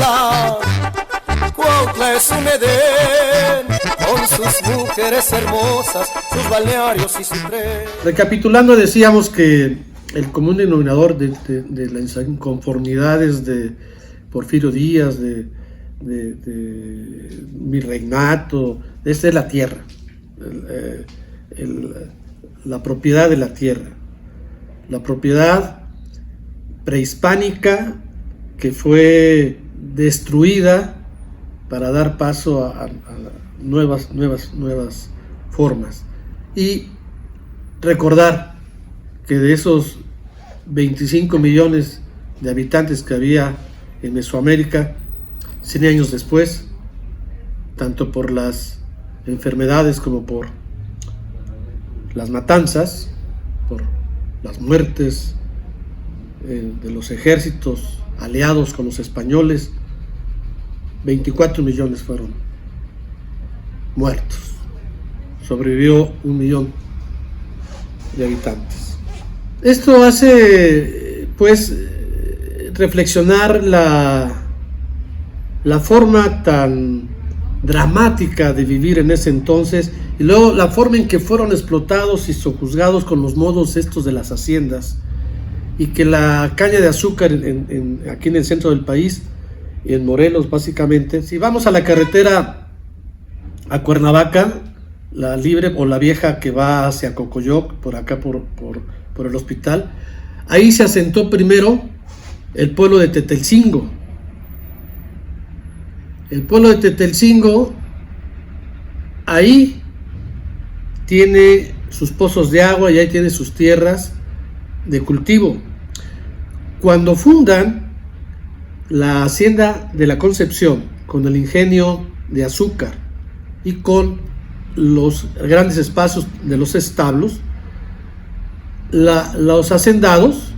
Cuautla. Cuautla es un Edén, con sus mujeres hermosas, sus balnearios y su tren. Recapitulando, decíamos que el común denominador de las inconformidades de Porfirio Díaz, de mi reinato, es la tierra, la propiedad de la tierra, la propiedad prehispánica que fue destruida para dar paso a nuevas formas. Y recordar que de esos 25 millones de habitantes que había en Mesoamérica, 100 años después, tanto por las enfermedades como por las matanzas, por las muertes de los ejércitos aliados con los españoles, 24 millones fueron muertos. Sobrevivió 1 millón de habitantes. Esto hace, pues, reflexionar la forma tan dramática de vivir en ese entonces, y luego la forma en que fueron explotados y sojuzgados con los modos estos de las haciendas, y que la caña de azúcar aquí en el centro del país, y en Morelos básicamente, si vamos a la carretera a Cuernavaca, la libre o la vieja que va hacia Cocoyoc, por acá por el hospital, ahí se asentó primero el pueblo de Tetelcingo. El pueblo de Tetelcingo ahí tiene sus pozos de agua y ahí tiene sus tierras de cultivo. Cuando fundan la hacienda de la Concepción con el ingenio de azúcar y con los grandes espacios de los establos, los hacendados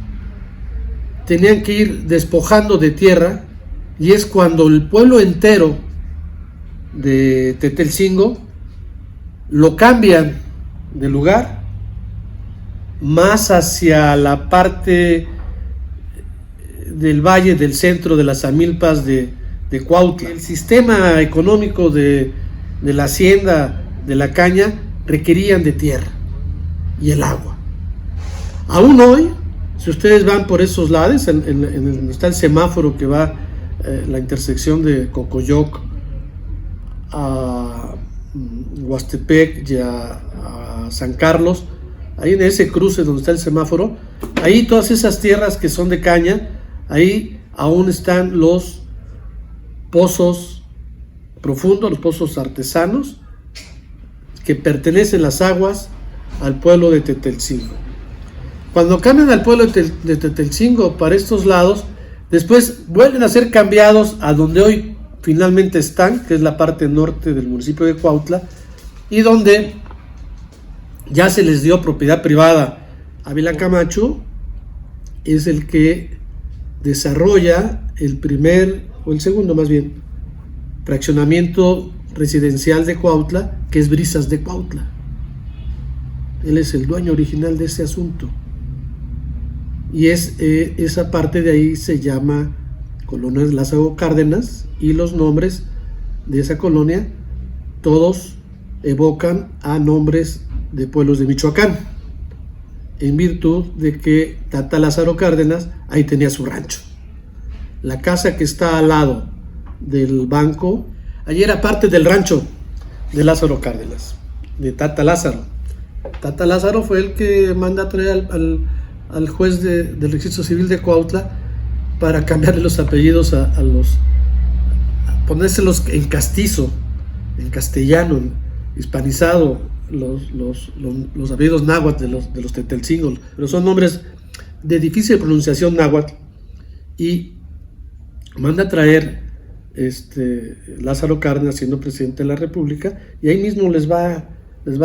tenían que ir despojando de tierra, y es cuando el pueblo entero de Tetelcingo lo cambian de lugar más hacia la parte del valle del centro de las Amilpas de Cuautla. El sistema económico de la hacienda de la caña requerían de tierra y el agua. Aún hoy, si ustedes van por esos lados, donde está el semáforo que va la intersección de Cocoyoc a Huastepec y a San Carlos, ahí en ese cruce donde está el semáforo, ahí todas esas tierras que son de caña, ahí aún están los pozos profundos, los pozos artesanos, que pertenecen las aguas al pueblo de Tetelcingo. Cuando cambian al pueblo de Tetelcingo para estos lados, después vuelven a ser cambiados a donde hoy finalmente están, que es la parte norte del municipio de Cuautla, y donde ya se les dio propiedad privada. Ávila Camacho es el que desarrolla el segundo fraccionamiento residencial de Cuautla, que es Brisas de Cuautla. Él es el dueño original de ese asunto. Y esa parte de ahí se llama Colonia Lázaro Cárdenas, y los nombres de esa colonia todos evocan a nombres de pueblos de Michoacán, en virtud de que Tata Lázaro Cárdenas ahí tenía su rancho. La casa que está al lado del banco, allí era parte del rancho de Lázaro Cárdenas, de Tata Lázaro. Tata Lázaro fue el que manda a traer al juez del registro civil de Cuautla para cambiarle los apellidos a ponérselos en castizo, en castellano, hispanizado, los apellidos náhuatl de los Tetelcingo, pero son nombres de difícil pronunciación náhuatl, y manda a traer Lázaro Cárdenas siendo presidente de la República, y ahí mismo les va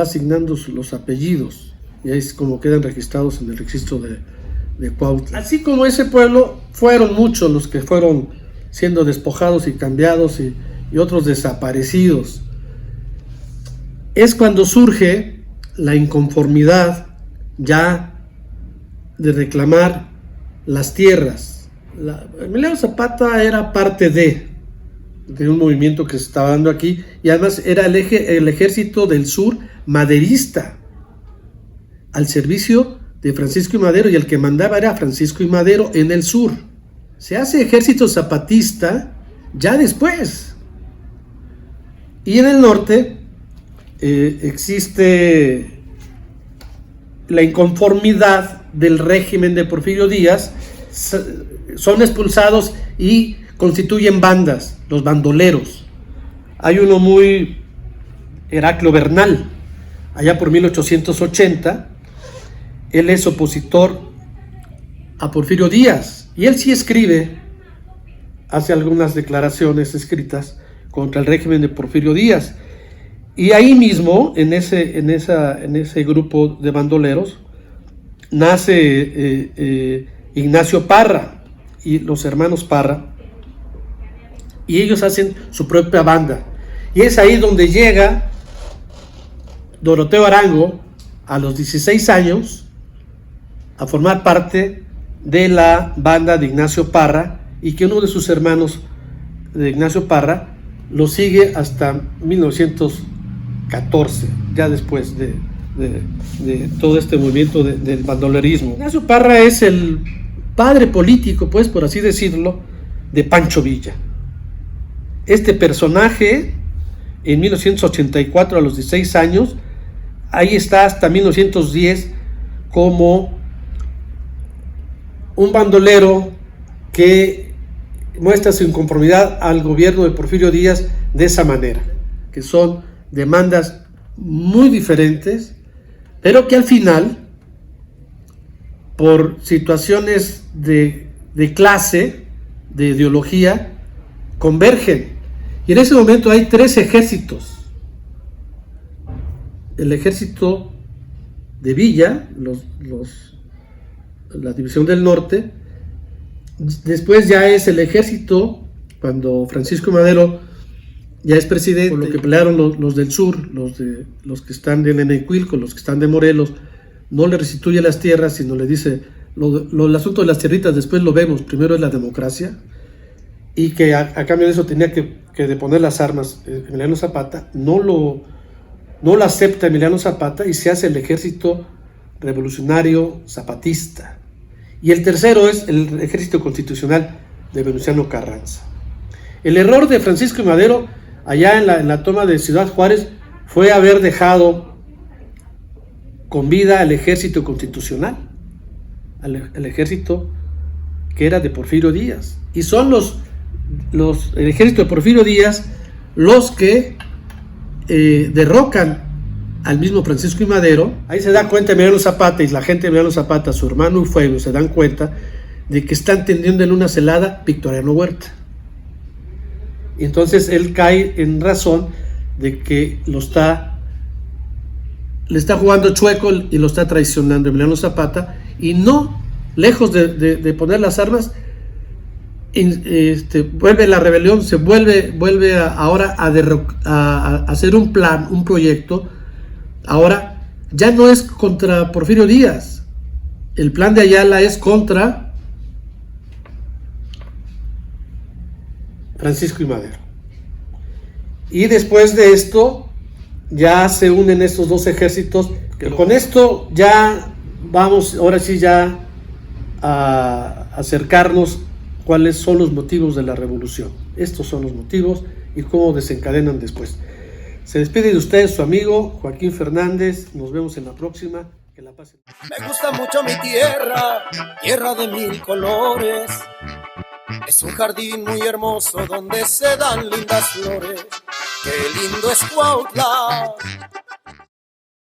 asignando los apellidos, y ahí es como quedan registrados en el registro de Cuautla. Así como ese pueblo, fueron muchos los que fueron siendo despojados y cambiados, y otros desaparecidos. Es cuando surge la inconformidad ya de reclamar las tierras. Emiliano Zapata era parte de, de un movimiento que se estaba dando aquí, y además era el ejército del sur maderista, al servicio de Francisco I. Madero, y el que mandaba era Francisco I. Madero en el sur. Se hace ejército zapatista ya después, y en el norte existe la inconformidad del régimen de Porfirio Díaz, son expulsados y constituyen bandas, los bandoleros. Hay uno muy, Heraclio Bernal, allá por 1880, él es opositor a Porfirio Díaz, y él sí escribe, hace algunas declaraciones escritas contra el régimen de Porfirio Díaz. Y ahí mismo, en ese grupo de bandoleros, nace Ignacio Parra y los hermanos Parra, y ellos hacen su propia banda. Y es ahí donde llega Doroteo Arango a los 16 años a formar parte de la banda de Ignacio Parra, y que uno de sus hermanos de Ignacio Parra lo sigue hasta 1914, ya después de todo este movimiento del bandolerismo. Ignacio Parra es el padre político, pues, por así decirlo, de Pancho Villa. Este personaje, en 1984, a los 16 años, ahí está hasta 1910 como un bandolero que muestra su inconformidad al gobierno de Porfirio Díaz de esa manera, que son demandas muy diferentes, pero que al final, por situaciones de clase, de ideología, convergen. Y en ese momento hay tres ejércitos: el ejército de Villa, la división del norte. Después ya es el ejército, cuando Francisco Madero ya es presidente, por lo que pelearon los del sur, los que están de Nenecuilco, los que están de Morelos. No le restituye las tierras, sino le dice, el asunto de las tierritas después lo vemos, primero es la democracia, y que a cambio de eso tenía que deponer las armas Emiliano Zapata. No lo acepta Emiliano Zapata, y se hace el ejército revolucionario zapatista. Y el tercero es el ejército constitucional de Venustiano Carranza. El error de Francisco I. Madero allá en la toma de Ciudad Juárez fue haber dejado con vida al ejército constitucional, el ejército que era de Porfirio Díaz. Y son el ejército de Porfirio Díaz los que derrocan al mismo Francisco I. Madero. Ahí se da cuenta Emiliano Zapata, y la gente de Emiliano Zapata, su hermano Eufemio, se dan cuenta de que están tendiendo en una celada Victoriano Huerta. Y entonces él cae en razón de que le está jugando chueco y lo está traicionando Emiliano Zapata, y no, lejos de poner las armas, vuelve la rebelión, se vuelve ahora a hacer un plan, un proyecto. Ahora ya no es contra Porfirio Díaz, el plan de Ayala es contra Francisco I. Madero. Y después de esto ya se unen estos dos ejércitos, que con esto ya vamos, ahora sí, ya a acercarnos cuáles son los motivos de la revolución. Estos son los motivos y cómo desencadenan después. Se despide de ustedes su amigo Joaquín Fernández. Nos vemos en la próxima. Que la pasen. Me gusta mucho mi tierra, tierra de mil colores. Es un jardín muy hermoso donde se dan lindas flores. Qué lindo es Cuautla,